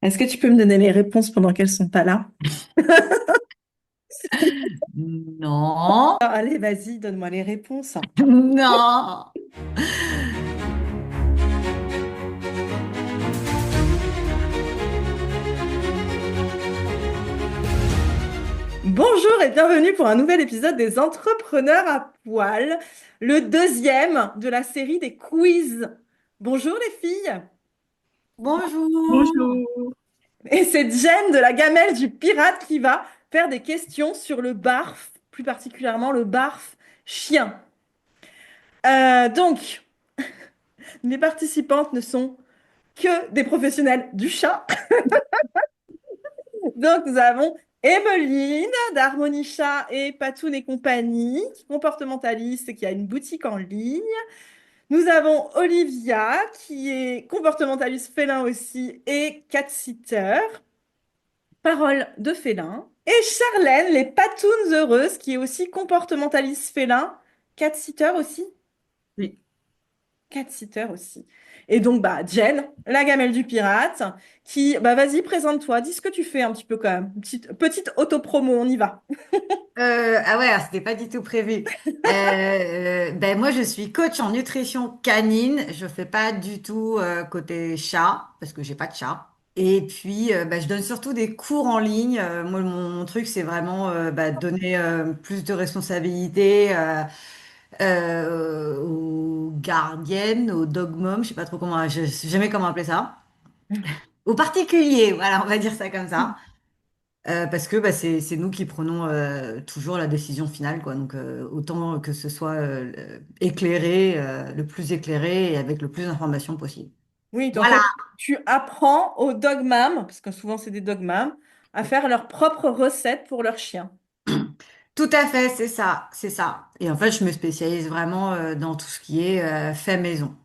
Est-ce que tu peux me donner les réponses pendant qu'elles sont pas là? Non, Ah, allez, vas-y, donne-moi les réponses. non. Bonjour et bienvenue pour un nouvel épisode des Entrepreneurs à poil, le deuxième de la série des quiz. Bonjour les filles. Bonjour. Bonjour. Et c'est Jen de la gamelle du pirate qui va faire des questions sur le barf, plus particulièrement le barf chien. Donc, mes participantes ne sont que des professionnels du chat. Donc, nous avons Evelyne d'Harmonie Chat et Patoun et compagnie, comportementaliste et qui a une boutique en ligne. Nous avons Olivia, qui est comportementaliste félin aussi et cat-sitter, parole de félin. Et Charlène, les Patounes heureuses, qui est aussi comportementaliste félin, cat-sitter aussi. Oui. Cat-sitter aussi. Et donc, bah, Jen, la gamelle du pirate, qui, bah, vas-y, présente-toi, dis ce que tu fais un petit peu quand même. Petite auto-promo, on y va. Ah ouais, alors, c'était pas du tout prévu. Ben moi, je suis coach en nutrition canine. Je fais pas du tout côté chat parce que j'ai pas de chat. Et puis, ben, je donne surtout des cours en ligne. Moi, mon truc, c'est vraiment bah, donner plus de responsabilités aux gardiennes, aux dog moms. Je sais pas trop comment, je sais jamais comment appeler ça. Aux particuliers, voilà, on va dire ça comme ça. Parce que bah, c'est nous qui prenons toujours la décision finale, quoi. Donc autant que ce soit éclairé, le plus éclairé et avec le plus d'informations possible. Oui, en Voilà, fait, tu apprends aux dog mams, parce que souvent c'est des dog mams, à faire leurs propres recettes pour leurs chiens. tout à fait, c'est ça, c'est ça. Et en fait, je me spécialise vraiment dans tout ce qui est fait maison,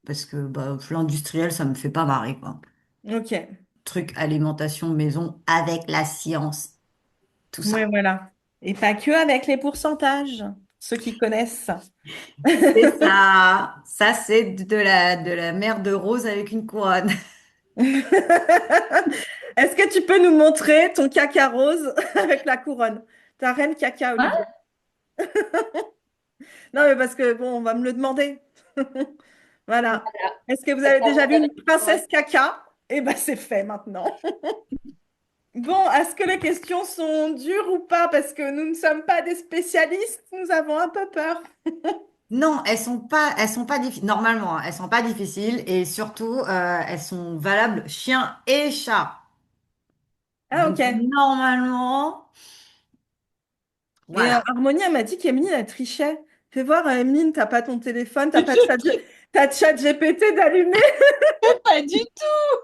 parce que bah, l'industriel, ça me fait pas marrer, quoi. Ok, Truc alimentation maison avec la science, tout oui, ça. voilà. Et pas que avec les pourcentages, ceux qui connaissent. C'est ça, ça c'est de la mer de rose avec une couronne. Est-ce que tu peux nous montrer ton caca rose avec la couronne? Ta reine caca, Olivia. Non, mais parce que, bon, on va me le demander. Voilà. Est-ce que vous avez déjà vu une princesse caca? Eh ben, c'est fait maintenant. Bon, est-ce que les questions sont dures ou pas? Parce que nous ne sommes pas des spécialistes, nous avons un peu peur. Non, elles sont pas difficiles. Normalement, hein, elles sont pas difficiles et surtout, elles sont valables chien et chat. Ah, Donc ok. normalement, Et voilà. Harmonie, elle m'a dit qu'Emeline, elle trichait. Fais voir, Emeline, t'as pas ton téléphone, t'as chat GPT d'allumer. Pas du tout,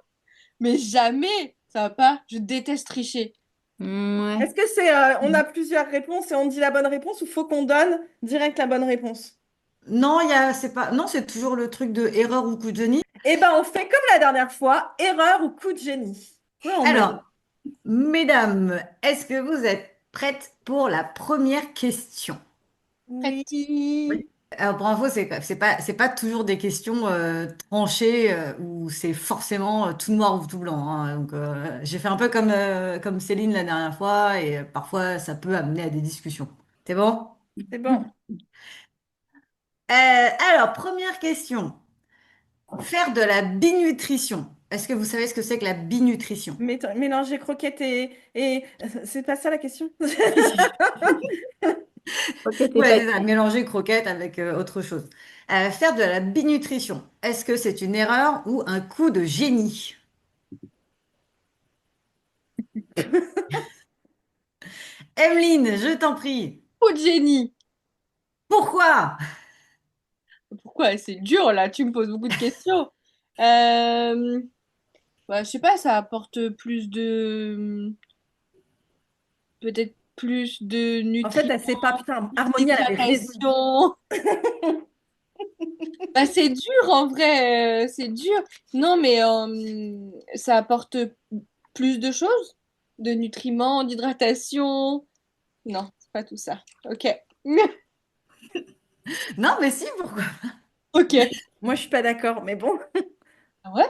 mais jamais. Ça va pas. Je déteste tricher. Ouais. Est-ce que c'est, on a plusieurs réponses et on dit la bonne réponse ou faut qu'on donne direct la bonne réponse? Non, c'est pas, non, c'est toujours le truc de erreur ou coup de génie. Eh ben, on fait comme la dernière fois, erreur ou coup de génie. Ouais, en mode. Alors, mesdames, est-ce que vous êtes prêtes pour la première question? Oui. Prête. Alors pour info, c'est pas toujours des questions tranchées où c'est forcément tout noir ou tout blanc, hein. Donc j'ai fait un peu comme Céline la dernière fois et parfois ça peut amener à des discussions. C'est bon? C'est bon. Alors première question. Faire de la binutrition. Est-ce que vous savez ce que c'est que la binutrition? Mélanger croquettes et... C'est pas ça la question? Si, si. Croquettes et Ouais, c'est ça, pâté. mélanger croquette avec autre chose. Faire de la binutrition. Est-ce que c'est une erreur ou un coup de génie? Emeline, je t'en prie. Coup de génie. Pourquoi? Pourquoi? C'est dur là. Tu me poses beaucoup de questions. Euh... je sais pas. Ça apporte plus de, peut-être plus de En fait, nutriments, elle sait pas, putain, plus Harmonie, elle avait raison. d'hydratation. Bah, c'est dur en vrai. C'est dur. Non, mais ça apporte plus de choses, de nutriments, d'hydratation. Non, c'est pas tout ça. Ok. Non, mais si, pourquoi? Ok. Moi, je suis pas d'accord, mais bon. Ah ouais?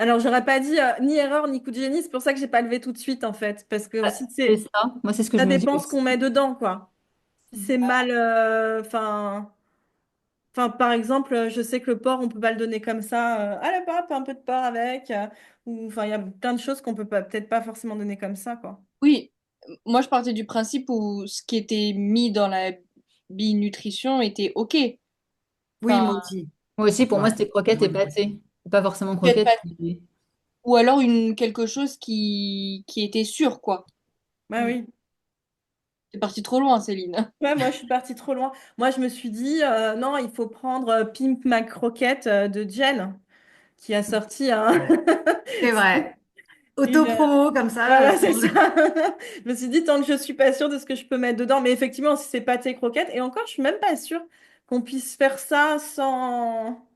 Alors, j'aurais pas dit ni erreur ni coup de génie, c'est pour ça que j'ai pas levé tout de suite, en fait. Parce que Ah, aussi, c'est ça. Moi, c'est ce que ça je me dis dépend ce aussi. qu'on met dedans, quoi. Si c'est mal, par exemple, je sais que le porc, on peut pas le donner comme ça. Allez, hop, un peu de porc avec. Ou, enfin, il y a plein de choses qu'on peut pas, peut-être pas forcément donner comme ça, quoi. Oui, moi je partais du principe où ce qui était mis dans la nutrition était OK. Oui, Enfin, moi aussi. Moi aussi, pour moi, Ouais. c'était croquettes et Ouais. pâté. C'est pas forcément peut-être croquettes. pas. Ou alors quelque chose qui était sûr, quoi. Bah oui. C'est parti trop loin, Céline. Ouais, moi, je suis partie trop loin. Moi, je me suis dit, non, il faut prendre Pimp My Croquette de Jen, qui a sorti Ouais. C'est vrai. une, Auto-promo comme ça. voilà, c'est ça. Je me suis dit, tant que je suis pas sûre de ce que je peux mettre dedans, mais effectivement, si c'est pâté croquette, et encore, je suis même pas sûre qu'on puisse faire ça sans,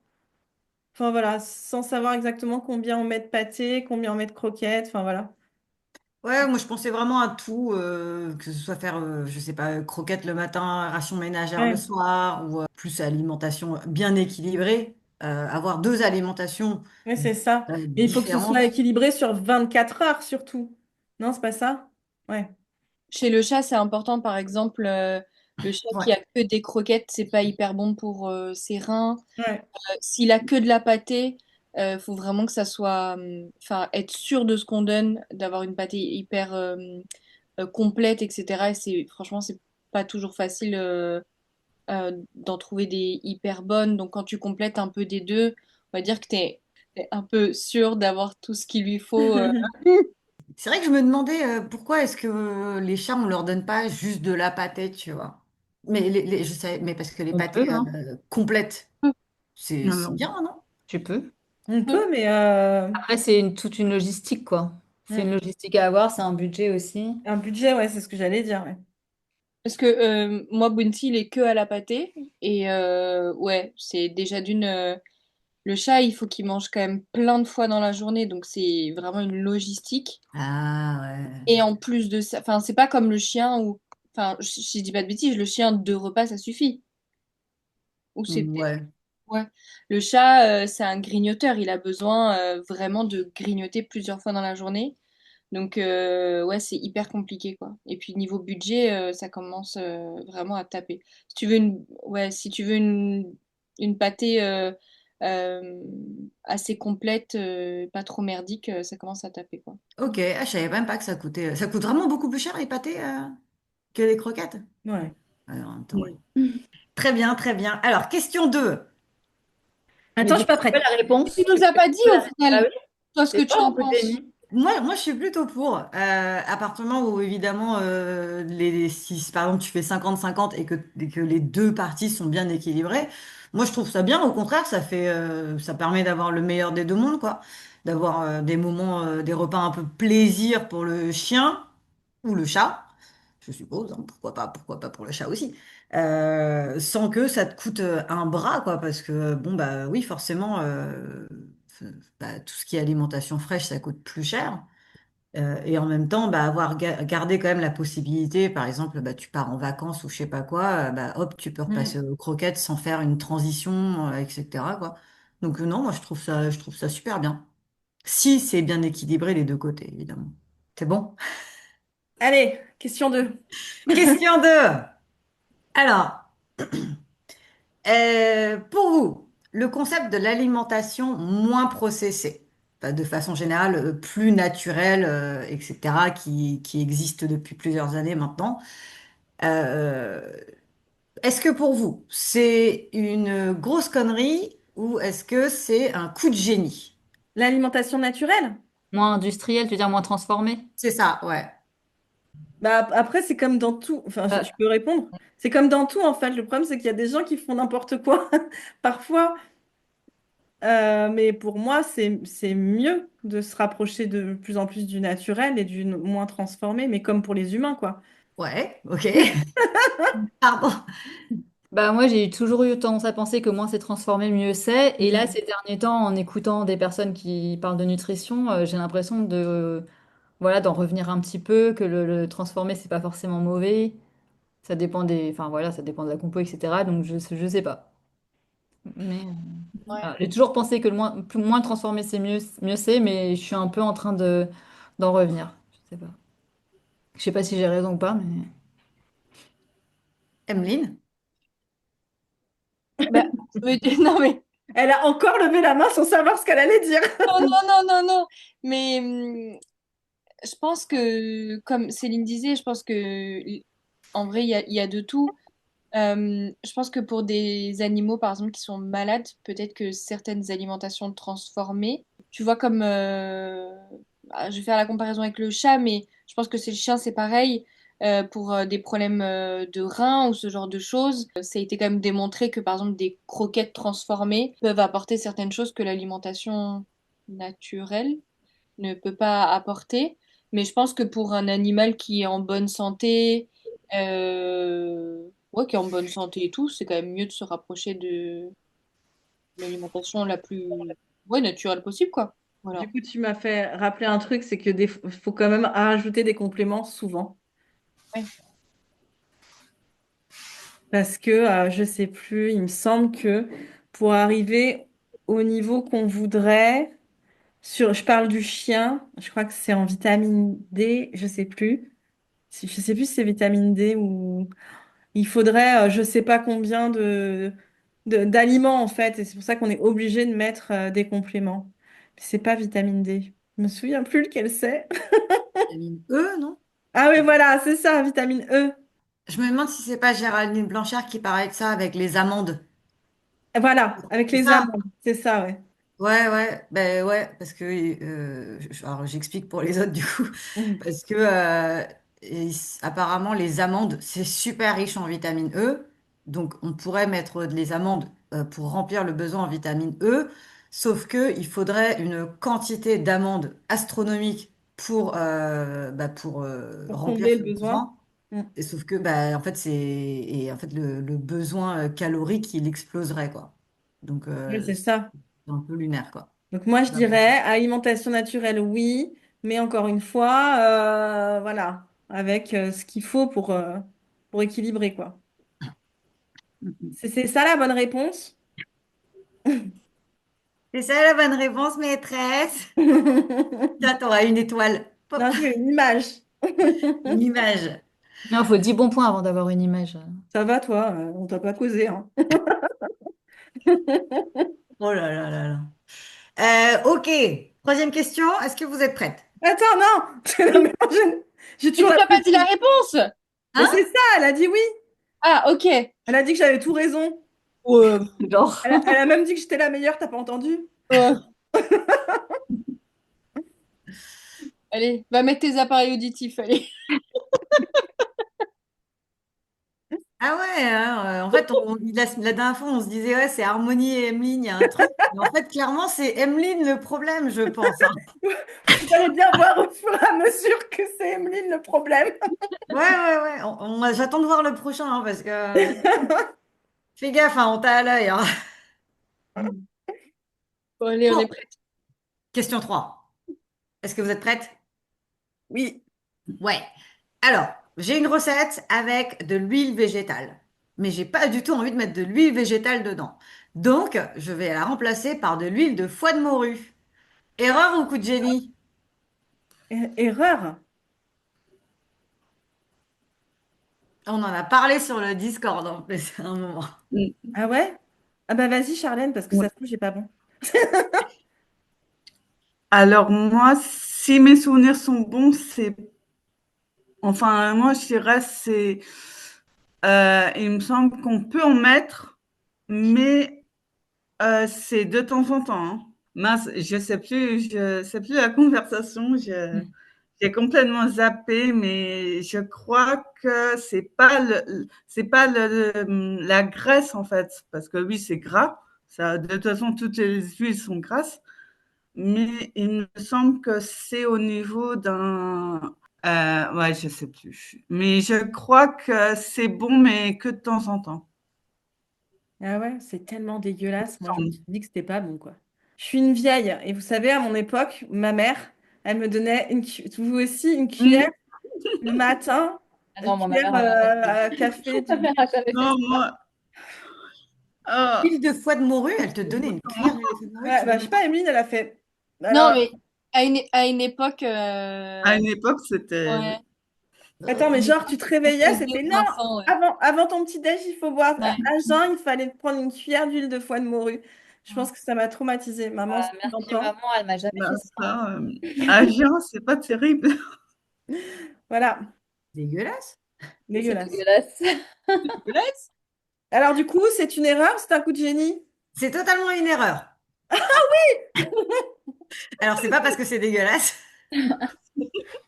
enfin voilà, sans savoir exactement combien on met de pâté, combien on met de croquettes, enfin voilà. Ouais, moi je pensais vraiment à tout, que ce soit faire, je sais pas, croquettes le matin, ration ménagère le Ouais, soir, ou plus alimentation bien équilibrée, avoir deux alimentations ouais, c'est ça. Mais il faut que ce soit différentes. équilibré sur 24 heures surtout. Non, c'est pas ça? Ouais. Chez le chat, c'est important, par exemple, le chat Ouais. qui a que des croquettes, c'est pas hyper bon pour ses reins. Ouais. S'il a que de la pâtée, faut vraiment que ça soit, enfin, être sûr de ce qu'on donne, d'avoir une pâtée hyper complète, etc. Et franchement, c'est pas toujours facile d'en trouver des hyper bonnes. Donc, quand tu complètes un peu des deux, on va dire que t'es un peu sûr d'avoir tout ce qu'il lui faut. C'est vrai que je me demandais pourquoi est-ce que les chats, on leur donne pas juste de la pâtée, tu vois. Mais je sais, mais parce que les On peut, pâtés hein. complètes, Non, c'est non, bien, non? tu peux. On peut, mais Après, c'est toute une logistique, quoi. C'est une hmm. logistique à avoir, c'est un budget aussi. Un budget, ouais, c'est ce que j'allais dire. Ouais. Parce que moi, Bounty, il est que à la pâtée. Et ouais, c'est déjà le chat, il faut qu'il mange quand même plein de fois dans la journée. Donc, c'est vraiment une logistique. Ah ouais. Et en plus de ça, enfin, c'est pas comme le chien où, enfin, si je dis pas de bêtises, le chien, 2 repas, ça suffit. Ou c'est peut-être. Ouais. Ouais. Le chat, c'est un grignoteur. Il a besoin vraiment de grignoter plusieurs fois dans la journée. Donc, ouais, c'est hyper compliqué, quoi. Et puis, niveau budget, ça commence vraiment à taper. Si tu veux ouais, si tu veux une pâtée euh, assez complète, pas trop merdique, ça commence à taper, quoi. Ok, ah, je savais même pas que ça coûtait. Ça coûte vraiment beaucoup plus cher les pâtés que les croquettes. Ouais. Alors, en même temps, ouais. Mm. Très bien, très bien. Alors, question 2. Mais Attends, je du suis coup, pas c'est quoi prête. la Et tu réponse? nous as pas dit au Ah final, oui, toi, ce que c'est tu pas un en coup de penses. génie. Moi, je suis plutôt pour. À partir du moment où, évidemment, si par exemple tu fais 50-50 et que les deux parties sont bien équilibrées, moi je trouve ça bien. Au contraire, ça permet d'avoir le meilleur des deux mondes, quoi. D'avoir des moments, des repas un peu plaisir pour le chien ou le chat, je suppose, hein, pourquoi pas pour le chat aussi. Sans que ça te coûte un bras, quoi, parce que, bon, bah oui, forcément, tout ce qui est alimentation fraîche, ça coûte plus cher. Et en même temps, bah, avoir gardé quand même la possibilité, par exemple, bah, tu pars en vacances ou je sais pas quoi, bah, hop, tu peux repasser Hmm. aux croquettes sans faire une transition, etc., quoi. Donc non, moi je trouve ça super bien. Si c'est bien équilibré les deux côtés, évidemment. C'est bon? Allez, question 2. Question 2. Alors, pour vous, le concept de l'alimentation moins processée, enfin, de façon générale, plus naturelle, etc., qui existe depuis plusieurs années maintenant, euh, est-ce que pour vous, c'est une grosse connerie ou est-ce que c'est un coup de génie? L'alimentation naturelle? Moins industriel, tu veux dire moins transformé? C'est ça, ouais. Bah, après, c'est comme dans tout. Enfin, je Euh, peux répondre. C'est comme dans tout, en fait. Le problème, c'est qu'il y a des gens qui font n'importe quoi, parfois. Mais pour moi, c'est mieux de se rapprocher de plus en plus du naturel et du moins transformé, mais comme pour les humains, quoi. Ouais, ok. Pardon. Bah moi j'ai toujours eu tendance à penser que moins c'est transformé, mieux c'est. Et là Mm. ces derniers temps, en écoutant des personnes qui parlent de nutrition, j'ai l'impression de voilà d'en revenir un petit peu, que le transformé c'est pas forcément mauvais. Ça dépend des, enfin voilà, ça dépend de la compo, etc. Donc je sais pas. Mais Ouais. J'ai toujours pensé que le moins transformé, c'est mieux c'est, mais je suis un peu en train d'en revenir. Je sais pas. Je sais pas si j'ai raison ou pas, mais... Emeline? Bah, non, mais Elle a encore levé la main sans savoir ce qu'elle allait dire. non, non, non, non, non. Mais je pense que, comme Céline disait, je pense que en vrai, il y a de tout. Je pense que pour des animaux, par exemple, qui sont malades, peut-être que certaines alimentations transformées, tu vois, comme, je vais faire la comparaison avec le chat, mais je pense que c'est le chien, c'est pareil. Pour des problèmes de reins ou ce genre de choses, ça a été quand même démontré que, par exemple, des croquettes transformées peuvent apporter certaines choses que l'alimentation naturelle ne peut pas apporter. Mais je pense que pour un animal qui est en bonne santé, ouais, qui est en bonne santé et tout, c'est quand même mieux de se rapprocher de l'alimentation la plus ouais, naturelle possible, quoi. Du Voilà. coup, tu m'as fait rappeler un truc, c'est que faut quand même rajouter des compléments souvent. Ouais. Parce que je sais plus, il me semble que pour arriver au niveau qu'on voudrait, je parle du chien, je crois que c'est en vitamine D, je sais plus. Je sais plus si c'est vitamine D ou il faudrait je sais pas combien d'aliments en fait, et c'est pour ça qu'on est obligé de mettre des compléments. C'est pas vitamine D. Je me souviens plus lequel c'est. Vitamine E, non? Ah oui, voilà, c'est ça, vitamine E. Je me demande si c'est pas Géraldine Blanchard qui parlait de ça avec les amandes. Voilà, avec C'est les ça? amandes, c'est ça, ouais. Ouais, ouais, ben ouais, parce que alors j'explique pour les autres du coup, Mm. parce que apparemment les amandes c'est super riche en vitamine E, donc on pourrait mettre les amandes pour remplir le besoin en vitamine E, sauf que il faudrait une quantité d'amandes astronomique pour Pour remplir combler le ce besoin. besoin, Mm. et sauf que en fait le besoin calorique il exploserait quoi, donc Oui, c'est ça. c'est un peu lunaire quoi. Donc moi, je dirais alimentation naturelle, oui, mais encore une fois, voilà, avec ce qu'il faut pour équilibrer, quoi. C'est ça la bonne réponse? C'est ça la bonne réponse, maîtresse. Toi, t'auras une étoile. Pop, Non, j'ai une image. une image. Non, il faut 10 bons points avant d'avoir une image. Ça va, toi? On t'a pas causé, hein. Oh là là là là. Ok. Troisième question. Est-ce que vous êtes prête? Attends, non! Non, mais j'ai Mais toujours tu la n'as pas même dit la question. réponse! Mais Hein? c'est ça, elle a dit oui. Ah, ok. Elle a dit que j'avais tout raison. Ouais. Genre, Elle a même dit que j'étais la meilleure, t'as pas entendu? Ouais. Allez, va mettre tes appareils auditifs, allez. Ah ouais, hein, en fait, la dernière fois, on se disait, ouais, c'est Harmonie et Emeline, il y a un truc. Mais en fait, clairement, c'est Emeline le problème, je pense, hein. Vous allez bien voir au fur et à mesure que c'est Emeline le problème. Ouais, ouais, ouais. J'attends de voir le prochain, hein, parce que fais gaffe, hein, on t'a à l'œil, hein. Bon, allez, on est Bon, prêts. question 3. Est-ce que vous êtes prête? Oui. Ouais. Alors, j'ai une recette avec de l'huile végétale, mais j'ai pas du tout envie de mettre de l'huile végétale dedans. Donc, je vais la remplacer par de l'huile de foie de morue. Erreur ou coup de génie? Erreur. On en a parlé sur le Discord en plus à un moment. mm, Ah ouais? Ah bah vas-y Charlène, parce que ouais. ça se trouve, j'ai pas bon. Alors moi, si mes souvenirs sont bons, moi je dirais il me semble qu'on peut en mettre, mais c'est de temps en temps, hein. Mince, je sais plus la conversation, j'ai complètement zappé, mais je crois que c'est pas la graisse en fait, parce que oui, c'est gras. Ça, de toute façon, toutes les huiles sont grasses. Mais il me semble que c'est au niveau d'un... ouais, je sais plus. Mais je crois que c'est bon, mais que de temps en temps. Ah ouais, c'est tellement Il me dégueulasse. Moi, je me semble. suis dit que c'était pas bon, quoi. Je suis une vieille. Et vous savez, à mon époque, ma mère, elle me donnait vous aussi une cuillère Hmm. le matin, Ah une non, moi, ma cuillère mère, elle m'a pas fait. à café Ma du... mère a jamais fait Non, ça. Ah, Huile de foie de morue, elle te donnait une cuillère d'huile de foie de morue, Ouais, tu bah, veux je sais dire? pas, Emeline, elle a fait. Non, Alors, mais à une époque, à une époque, c'était. ouais, attends, mais genre, tu te réveillais, les c'était deux non, enfants, ouais. avant ton petit-déj, il faut boire. Ouais. À jeun, il fallait prendre une cuillère d'huile de foie de morue. Je pense que ça m'a traumatisée. Maman, si tu Merci l'entends. maman, elle m'a jamais Ben fait ça, hein. ça, à jeun, c'est pas terrible. Voilà, Dégueulasse. C'est dégueulasse. dégueulasse. Dégueulasse. Alors, du coup, c'est une erreur, c'est un coup de génie. C'est totalement une erreur. Alors, c'est pas parce que c'est dégueulasse. Je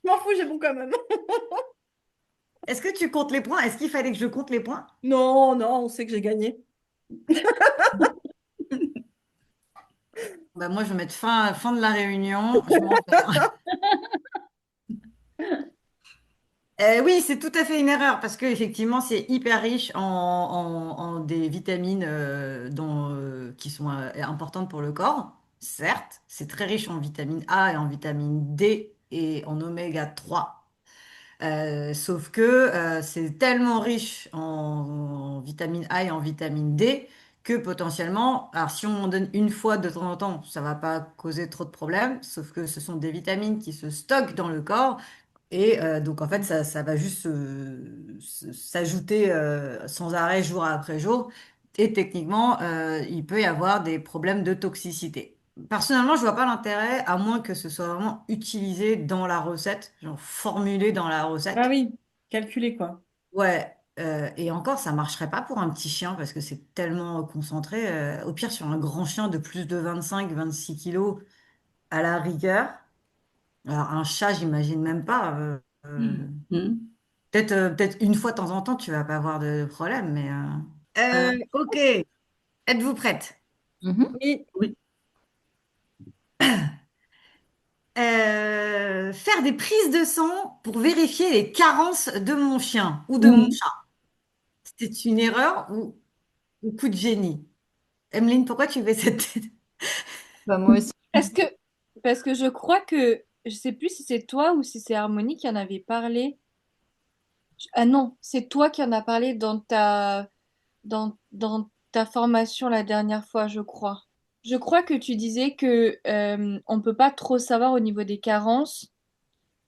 m'en fous, j'ai bon quand même. Est-ce que tu comptes les points? Est-ce qu'il fallait que je compte les points? Non, non, on sait que j'ai gagné. Bah, moi, je vais mettre fin de la réunion. Je m'en vais. Oui, c'est tout à fait une erreur parce que effectivement, c'est hyper riche en des vitamines qui sont importantes pour le corps. Certes, c'est très riche en vitamine A et en vitamine D et en oméga 3. Sauf que c'est tellement riche en vitamine A et en vitamine D que potentiellement, alors si on en donne une fois de temps en temps, ça va pas causer trop de problèmes. Sauf que ce sont des vitamines qui se stockent dans le corps et donc, en fait, ça va juste s'ajouter sans arrêt jour après jour. Et techniquement, il peut y avoir des problèmes de toxicité. Personnellement, je vois pas l'intérêt, à moins que ce soit vraiment utilisé dans la recette, genre formulé dans la Ah recette. oui, calculé quoi. Ouais, et encore, ça marcherait pas pour un petit chien parce que c'est tellement concentré. Au pire, sur un grand chien de plus de 25-26 kilos, à la rigueur. Alors, un chat, j'imagine même pas. Mhm. Peut-être une fois de temps en temps, tu vas pas avoir de problème, mais. Euh, Ok. Êtes-vous prête? Mhm. Oui. oui. Faire des prises de sang pour vérifier les carences de mon chien ou de mon Mhm. chat. C'est une erreur ou coup de génie? Emeline, pourquoi tu fais cette tête? Bah, moi aussi. Parce que, parce que je crois que, je sais plus si c'est toi ou si c'est Harmonie qui en avait parlé. Ah non, c'est toi qui en as parlé dans ta formation la dernière fois, je crois. Je crois que tu disais que on peut pas trop savoir au niveau des carences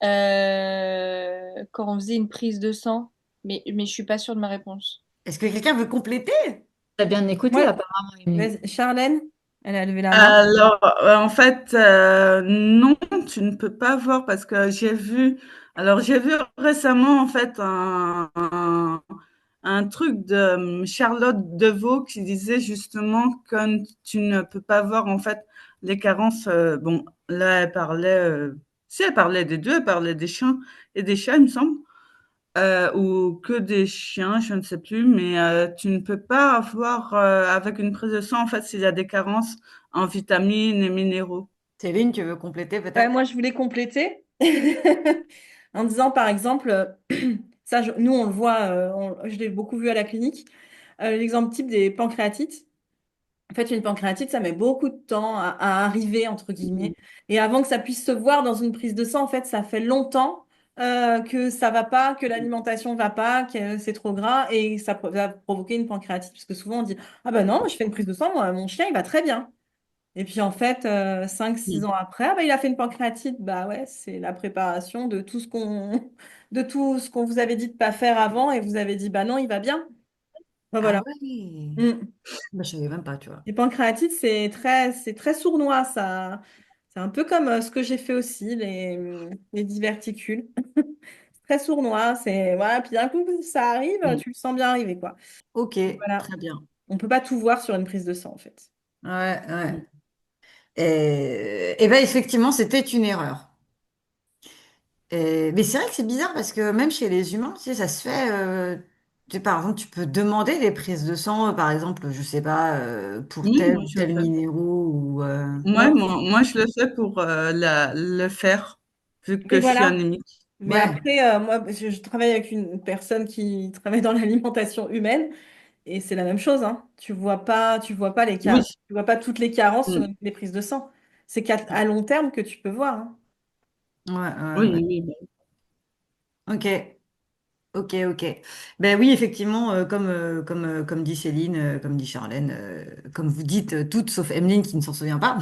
quand on faisait une prise de sang, mais je suis pas sûre de ma réponse. Est-ce que quelqu'un veut compléter? T'as bien écouté Moi, apparemment, Émilie. vas-y, Charlène, elle a levé la main. Alors, en fait, non, tu ne peux pas voir parce que j'ai vu récemment, en fait, un truc de Charlotte Deveau qui disait justement que tu ne peux pas voir, en fait, les carences. Bon, là, si elle parlait des deux, elle parlait des chiens et des chats, il me semble. Ou que des chiens, je ne sais plus, mais tu ne peux pas avoir avec une prise de sang, en fait, s'il y a des carences en vitamines et minéraux. Céline, tu veux compléter Ouais, peut-être? moi, je voulais compléter en disant, par exemple, ça, nous, on le voit, je l'ai beaucoup vu à la clinique, l'exemple type des pancréatites. En fait, une pancréatite, ça met beaucoup de temps à arriver, entre guillemets. Et avant que ça puisse se voir dans une prise de sang, en fait, ça fait longtemps que ça va pas, que l'alimentation va pas, que c'est trop gras et ça va provoquer une pancréatite. Parce que souvent, on dit, ah ben non, je fais une prise de sang, moi, mon chien, il va très bien. Et puis en fait, 5-6 ans après, ah bah, il a fait une pancréatite. Bah ouais, c'est la préparation de tout ce qu'on de tout ce qu'on vous avait dit de pas faire avant et vous avez dit bah non, il va bien. Bah, Ah voilà. ouais. Mm. Bah, je savais même pas, tu vois. Les pancréatites, c'est très sournois, ça. C'est un peu comme ce que j'ai fait aussi, les diverticules. C'est très sournois, c'est voilà, puis d'un coup ça arrive, Mm. tu le sens bien arriver quoi. Ok, Voilà. très bien. On peut pas tout voir sur une prise de sang en fait. Ouais, ouais. Mm. Et ben effectivement, c'était une erreur. Mais c'est vrai que c'est bizarre parce que même chez les humains, tu sais, ça se fait. Tu sais, par exemple, tu peux demander des prises de sang, par exemple, je sais pas, pour Oui, tel moi ou je le tel fais. minéraux ou. Ouais. Moi, je le fais pour le fer, vu Mais que je suis voilà. anémique. Mais Ouais. après, moi, je travaille avec une personne qui travaille dans l'alimentation humaine et c'est la même chose, hein. Tu vois pas Oui. tu vois pas toutes les carences sur Mm. les prises de sang. C'est qu'à à long terme que tu peux voir, hein. Ouais, ouais, Oui, ouais. oui, oui. Ok. Ok, ok. Ben oui, effectivement, comme dit Céline, comme dit Charlène, comme vous dites, toutes sauf Emeline qui ne s'en souvient pas.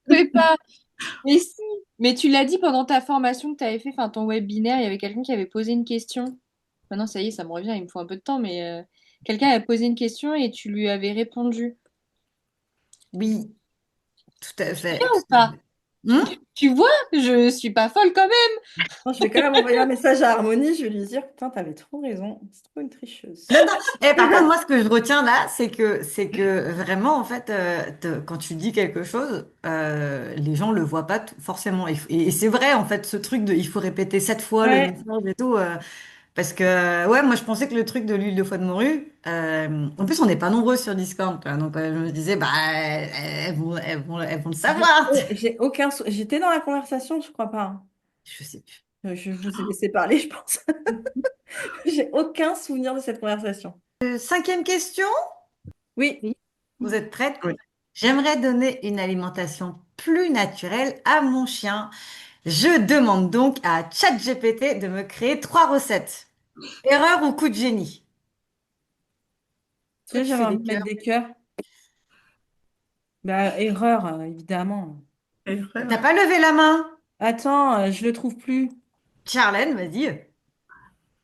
Je sais pas. Mais si. Mais tu l'as dit pendant ta formation que tu avais fait, enfin ton webinaire, il y avait quelqu'un qui avait posé une question. Maintenant, ça y est, ça me revient, il me faut un peu de temps, mais quelqu'un avait posé une question et tu lui avais répondu. Oui, tout à Bien fait, ou tout à pas? fait. Hmm. Tu vois, je suis pas folle quand même. Non, je vais quand même envoyer un message à Harmonie, je vais lui dire, putain, t'avais trop raison, c'est trop une tricheuse. Non, non. Et par contre, moi, ce que je retiens là, c'est que vraiment, en fait, quand tu dis quelque chose, les gens le voient pas forcément. Et c'est vrai, en fait, ce truc de, il faut répéter 7 fois le Ouais, message et tout. Parce que, ouais, moi, je pensais que le truc de l'huile de foie de morue, en plus, on n'est pas nombreux sur Discord, quoi. Donc, je me disais, bah, elles vont le savoir. j'ai aucun j'étais dans la conversation, je crois pas, hein. Je sais plus. Je vous ai laissé parler, je pense. J'ai aucun souvenir de cette conversation. Cinquième question. Oui. Oui. Vous êtes prête? Oui. J'aimerais donner une alimentation plus naturelle à mon chien. Je demande donc à ChatGPT de me créer 3 recettes. Erreur ou coup de génie? Tu Pourquoi sais, tu j'avais fais envie des de mettre cœurs? des cœurs. Bah, erreur, évidemment. T'as pas levé la main? Attends, je le trouve plus. Charlène, vas-y.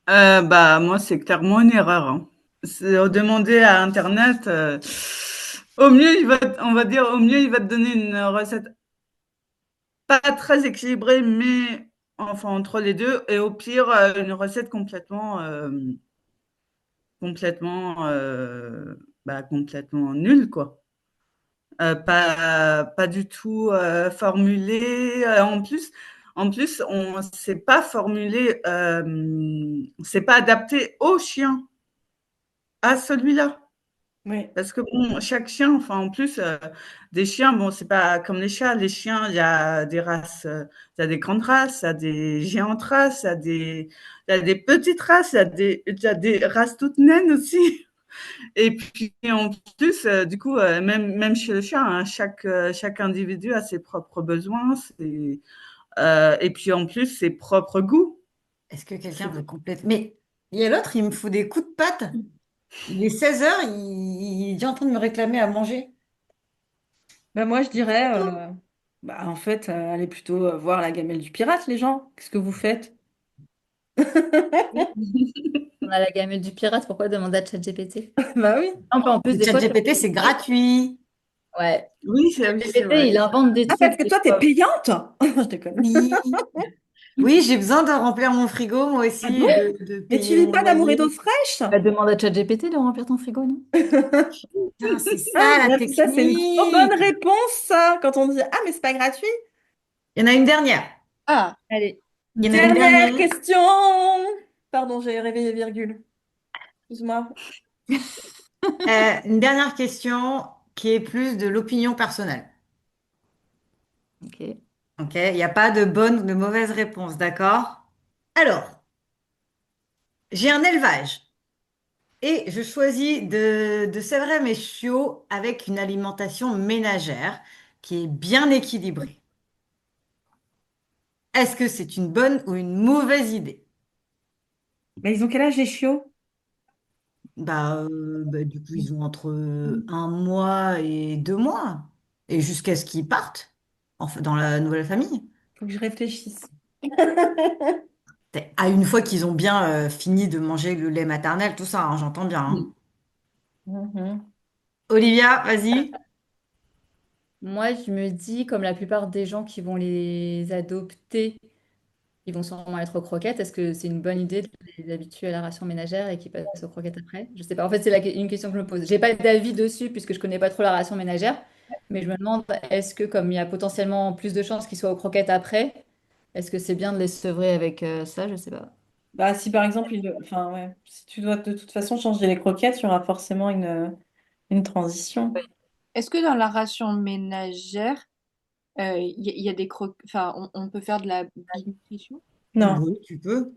Bah, moi, c'est clairement une erreur, hein. Demander à Internet, au mieux, on va dire, au mieux, il va te donner une recette pas très équilibrée, mais enfin, entre les deux, et au pire, une recette complètement, complètement nulle, quoi. Pas du tout formulée. En plus, on c'est pas formulé, c'est pas adapté au chien, à celui-là. Oui. Parce que bon, chaque chien, enfin en plus, des chiens, bon, c'est pas comme les chats. Les chiens, il y a des races, il y a des grandes races, il y a des géantes races, il y a des petites races, il y a des races toutes naines aussi. Et puis en plus, du coup, même chez le chat, hein, chaque individu a ses propres besoins, et puis en plus ses propres goûts. Est-ce que quelqu'un C'est- veut compléter? Mais il y a l'autre, il me fout des coups de patte. Il est 16 heures, il est déjà en train de me réclamer à manger. Bah, moi, je dirais, bah, en fait, allez plutôt voir la gamelle du pirate, les gens. Qu'est-ce que vous faites? On a la gamelle du pirate, pourquoi demander à ChatGPT? Bah oui. Non, pas en plus, Le des fois, ChatGPT, c'est gratuit. ouais. Oui, c'est ChatGPT, vrai. il invente des Ah, parce trucs que des toi, t'es fois. payante? Je déconne. Oui. Oui, j'ai besoin de remplir mon frigo, moi Ah aussi, bon? et de Mais tu payer vis mon pas d'amour et d'eau loyer. fraîche? Bah, demande à ChatGPT de remplir ton frigo, non? Putain, c'est ça Ah, la bah, ça, c'est une trop bonne technique. réponse, ça, quand on dit, ah, mais c'est pas gratuit. Il y en a une dernière. Ah, Allez. Il y en a une Dernière dernière. question. Pardon, j'ai réveillé virgule. Excuse-moi. Une dernière question qui est plus de l'opinion personnelle. Ok. Ok, il n'y a pas de bonne ou de mauvaise réponse, d'accord? Alors, j'ai un élevage et je choisis de sevrer mes chiots avec une alimentation ménagère qui est bien équilibrée. Est-ce que c'est une bonne ou une mauvaise idée? Mais ils ont quel âge, les chiots? Du coup, ils ont entre 1 mois et 2 mois et jusqu'à ce qu'ils partent dans la nouvelle famille. Faut que je réfléchisse. À une fois qu'ils ont bien fini de manger le lait maternel, tout ça, hein, j'entends bien, hein. Mhm. Olivia, vas-y. Moi, je me dis, comme la plupart des gens qui vont les adopter, ils vont sûrement être aux croquettes. Est-ce que c'est une bonne idée de les habituer à la ration ménagère et qu'ils passent aux croquettes après? Je sais pas. En fait, c'est une question que je me pose. J'ai pas d'avis dessus puisque je connais pas trop la ration ménagère. Mais je me demande, est-ce que comme il y a potentiellement plus de chances qu'ils soient aux croquettes après, est-ce que c'est bien de les sevrer avec ça? Je sais pas. Bah, si par exemple, enfin, ouais, si tu dois de toute façon changer les croquettes, il y aura forcément une transition. est-ce que dans la ration ménagère, il y a des enfin, on peut faire de la nutrition? Non, Oui, tu peux.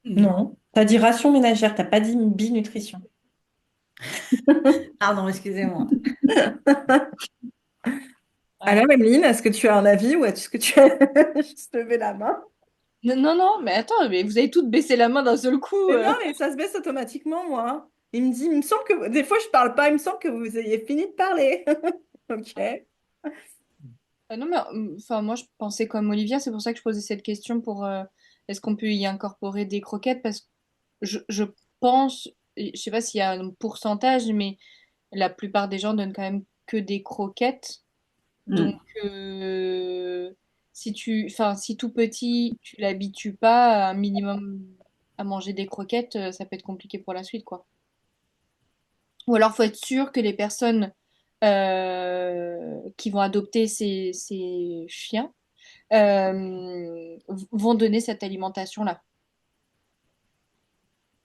non. T'as dit ration ménagère, t'as pas dit binutrition. Pardon, excusez-moi. Alors, Emeline, est-ce que tu as un avis ou est-ce que tu as juste levé la main? Non, non, non, mais attends, mais vous avez toutes baissé la main d'un seul coup. Mais non, mais ça se baisse automatiquement, moi. Il me dit, il me semble que des fois je parle pas, il me semble que vous ayez fini de parler. Ok. Non, mais enfin, moi, je pensais comme Olivia, c'est pour ça que je posais cette question pour est-ce qu'on peut y incorporer des croquettes? Parce que je pense, je sais pas s'il y a un pourcentage, mais la plupart des gens donnent quand même que des croquettes. Donc, Mm. enfin, si tout petit, tu l'habitues pas à un minimum à manger des croquettes, ça peut être compliqué pour la suite, quoi. Ou alors, faut être sûr que les personnes qui vont adopter ces chiens vont donner cette alimentation-là.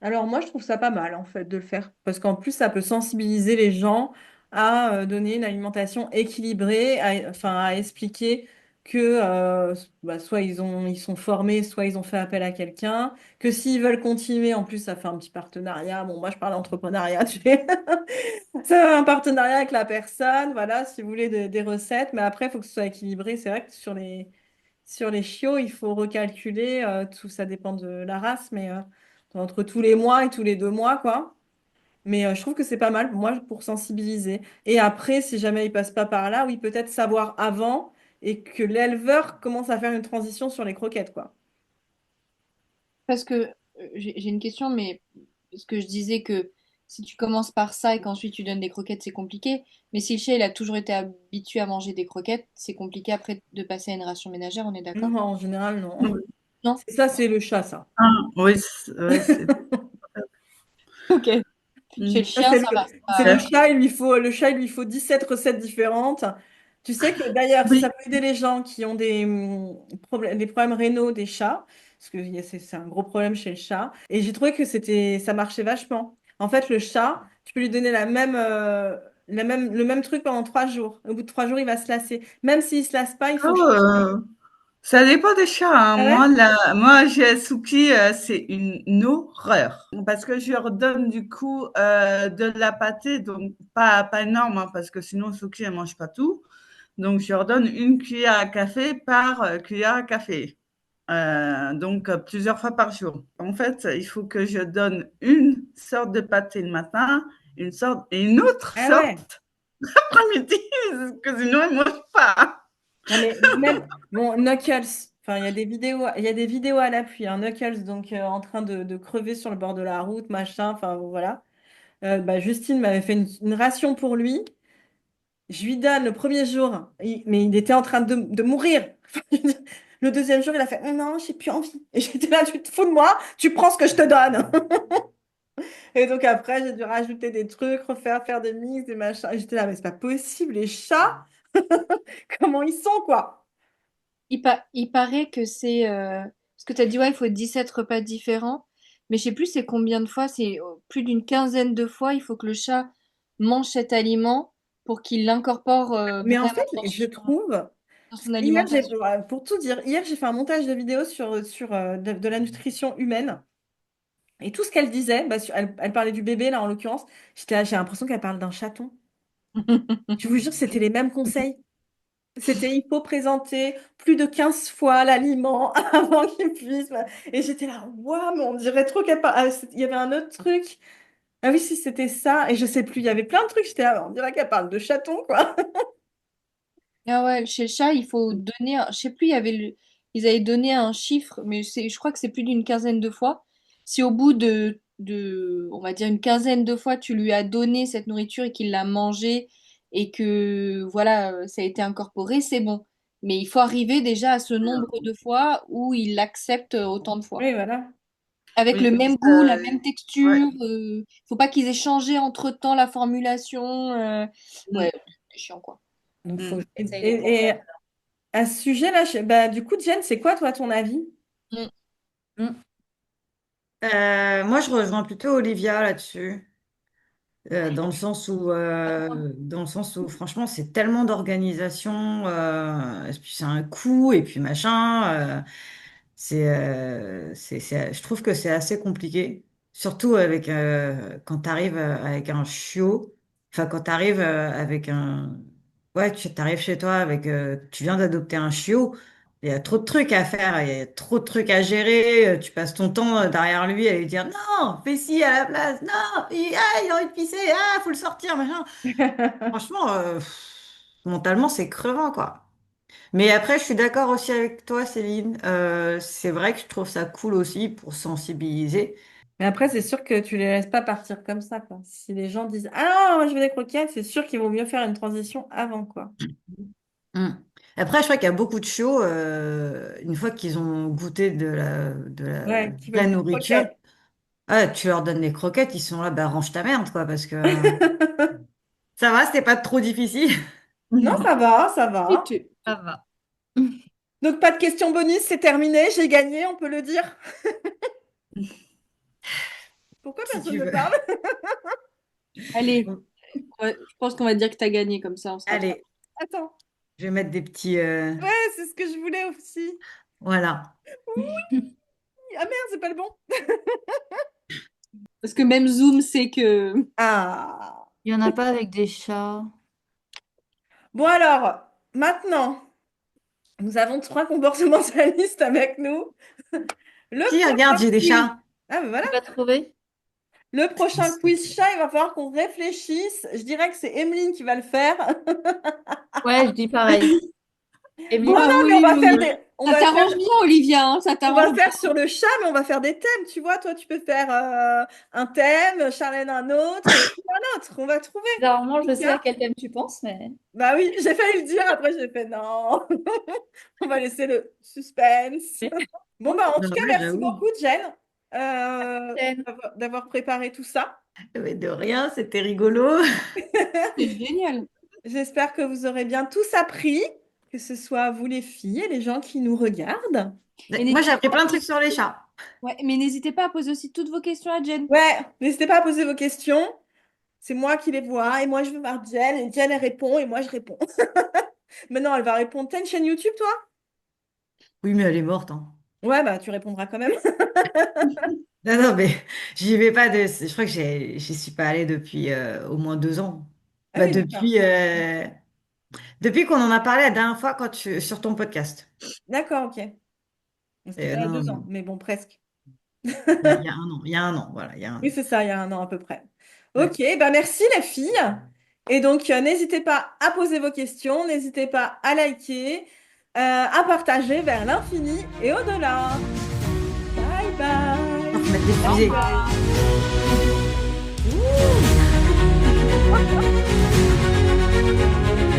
Alors moi, je trouve ça pas mal, en fait, de le faire. Parce qu'en plus, ça peut sensibiliser les gens à donner une alimentation équilibrée, enfin, à expliquer que bah, soit ils sont formés, soit ils ont fait appel à quelqu'un, que s'ils veulent continuer, en plus, ça fait un petit partenariat. Bon, moi, je parle d'entrepreneuriat, tu sais. Ça un partenariat avec la personne, voilà, si vous voulez des recettes. Mais après, il faut que ce soit équilibré. C'est vrai que sur les chiots, il faut recalculer. Tout ça dépend de la race, mais entre tous les mois et tous les 2 mois, quoi. Mais je trouve que c'est pas mal, moi, pour sensibiliser. Et après, si jamais il passe pas par là, oui, peut-être savoir avant et que l'éleveur commence à faire une transition sur les croquettes, quoi. Parce que j'ai une question, mais ce que je disais que si tu commences par ça et qu'ensuite tu donnes des croquettes, c'est compliqué. Mais si le chien il a toujours été habitué à manger des croquettes, c'est compliqué après de passer à une ration ménagère, on est d'accord? Non, en général, non. Oui. Non? Ça, c'est le chat, ça. Ah, oui, ouais, Ok. Chez le mm. Ça, chien, ça va. c'est le chat, il lui faut 17 recettes différentes. Tu sais que d'ailleurs, si ça Oui. peut aider les gens qui ont des problèmes rénaux des chats, parce que c'est un gros problème chez le chat, et j'ai trouvé que ça marchait vachement. En fait, le chat, tu peux lui donner le même truc pendant 3 jours. Au bout de 3 jours, il va se lasser. Même s'il ne se lasse pas, il faut Oh, changer. ça dépend des chats, hein. Ah ouais? Moi, j'ai Suki, c'est une horreur. Parce que je leur donne du coup de la pâtée, donc pas énorme, hein, parce que sinon Suki, elle mange pas tout. Donc, je leur donne une cuillère à café par cuillère à café. Donc, plusieurs fois par jour. En fait, il faut que je donne une sorte de pâté le matin, une sorte et une autre Ah ouais. sorte l'après-midi, parce que sinon, elle ne mange pas. Non, mais même, bon, Knuckles, enfin, il y a des vidéos à l'appui, hein, Knuckles, donc, en train de crever sur le bord de la route, machin, enfin, voilà. Bah, Justine m'avait fait une ration pour lui. Je lui donne le premier jour, mais il était en train de mourir. Le deuxième jour, il a fait, non, j'ai plus envie. Et j'étais là, tu te fous de moi, tu prends ce que je te donne. Et donc après, j'ai dû rajouter des trucs, faire des mix, des machins. Et j'étais là, mais c'est pas possible, les chats, comment ils sont, quoi. Il paraît que c'est... Parce que tu as dit, ouais, il faut 17 repas différents. Mais je sais plus c'est combien de fois, c'est plus d'une quinzaine de fois, il faut que le chat mange cet aliment pour qu'il l'incorpore Mais en vraiment fait, je trouve, dans son hier, alimentation. pour tout dire, hier, j'ai fait un montage de vidéos sur de la nutrition humaine. Et tout ce qu'elle disait, bah, elle parlait du bébé, là, en l'occurrence, j'ai l'impression qu'elle parle d'un chaton. Je vous jure, c'était les mêmes conseils. C'était, il faut présenter plus de 15 fois l'aliment avant qu'il puisse. Et j'étais là, waouh, mais on dirait trop qu'elle parle. Il y avait un autre truc. Ah oui, si c'était ça. Et je sais plus, il y avait plein de trucs. J'étais là, on dirait qu'elle parle de chaton, quoi. Ah ouais, chez le chat, il faut donner, je sais plus, ils avaient donné un chiffre, mais je crois que c'est plus d'une quinzaine de fois. Si au bout on va dire une quinzaine de fois, tu lui as donné cette nourriture et qu'il l'a mangée et que voilà, ça a été incorporé, c'est bon. Mais il faut arriver déjà à ce nombre de fois où il l'accepte autant de fois. Oui, voilà. Avec le Oui, même goût, la même ouais. texture. Faut pas qu'ils aient changé entre-temps la formulation. Mm, Ouais, c'est chiant quoi. Donc, faut mm. essayer les Et à ce sujet-là, bah, du coup, Jen, c'est quoi, toi, ton avis? Mm. croquettes. Moi, je rejoins plutôt Olivia là-dessus. Dans le sens où franchement c'est tellement d'organisation et puis c'est un coût et puis machin je trouve que c'est assez compliqué surtout avec quand tu arrives avec un chiot enfin quand tu arrives avec un ouais tu arrives chez toi avec tu viens d'adopter un chiot Il y a trop de trucs à faire, il y a trop de trucs à gérer. Tu passes ton temps derrière lui à lui dire non, fais ci à la place, non, il a envie de pisser, faut le sortir, machin. Franchement, mentalement, c'est crevant, quoi. Mais après, je suis d'accord aussi avec toi, Céline. C'est vrai que je trouve ça cool aussi pour sensibiliser. Mais après, c'est sûr que tu les laisses pas partir comme ça, quoi. Si les gens disent, ah non, moi je veux des croquettes, c'est sûr qu'il vaut mieux faire une transition avant, quoi. Mm. Après, je crois qu'il y a beaucoup de chiots, une fois qu'ils ont goûté de la Ouais, qui vraie veulent des nourriture, croquettes. tu leur donnes des croquettes, ils sont là, bah range ta merde, quoi, parce que ça va, c'était pas trop difficile. Non, ça va, ça Et va. tu- Ça va. Donc, pas de question bonus, c'est terminé, j'ai gagné, on peut le dire. Pourquoi Si personne tu ne veux. parle? Allez, ouais, je pense qu'on va dire que tu as gagné comme ça, on sera fiers. Allez, Attends. je vais mettre des petits, Ouais, c'est ce que je voulais aussi. voilà. Ah merde, c'est pas le bon. Parce que même Zoom sait que. Ah. Il n'y en a pas avec des chats. Bon alors, maintenant, nous avons trois comportementalistes avec nous. Le Si, regarde, prochain j'ai des quiz. chats. Ah ben voilà. Tu vas trouver? Le prochain quiz chat, il va falloir qu'on réfléchisse. Je dirais que c'est Emeline qui va le faire. Ouais, je dis pareil. Bon, Evelyne, non, Ah mais on oui, va oui, faire oui. des, Ça t'arrange bien, Olivia, hein, ça on va t'arrange bien. faire sur le chat, mais on va faire des thèmes. Tu vois, toi, tu peux faire un thème, Charlène un autre, et un autre. On va trouver. bizarrement, En je tout sais à cas. quel thème tu penses, mais Bah oui, j'ai failli le dire. Après, j'ai fait non. On va laisser le suspense. Bon, bah, en tout Non, cas, ouais, merci j'avoue. beaucoup, Jen, Jen. d'avoir préparé tout ça. Mais de rien, c'était rigolo. C'est génial. J'espère que vous aurez bien tous appris, que ce soit vous les filles et les gens qui nous regardent. Et Moi, j'ai n'hésitez appris pas plein à de trucs poser- sur les chats. ouais, mais n'hésitez pas à poser aussi toutes vos questions à Jen. Ouais, n'hésitez pas à poser vos questions. C'est moi qui les vois et moi je veux voir Jen et Jen elle répond et moi je réponds. Maintenant, elle va répondre. T'as une chaîne YouTube, toi? Oui, mais elle est morte, hein. Ouais, bah tu répondras quand même. Non, non, mais j'y vais pas de. Je crois que j'y suis pas allée depuis au moins 2 ans. Ah Bah, oui, d'accord. depuis qu'on en a parlé la dernière fois sur ton podcast. D'accord, ok. C'était pas il y a Non, non, 2 ans, non. mais bon, presque. Il y a un an. Il y a un an, voilà, il y a un Oui, an. c'est ça, il y a un an à peu près. Ouais. Ok, bah merci les filles. Et donc, n'hésitez pas à poser vos questions, n'hésitez pas à liker, à partager vers l'infini et au-delà. Bye On bye. faut mettre des Au fusées. revoir. Ouh.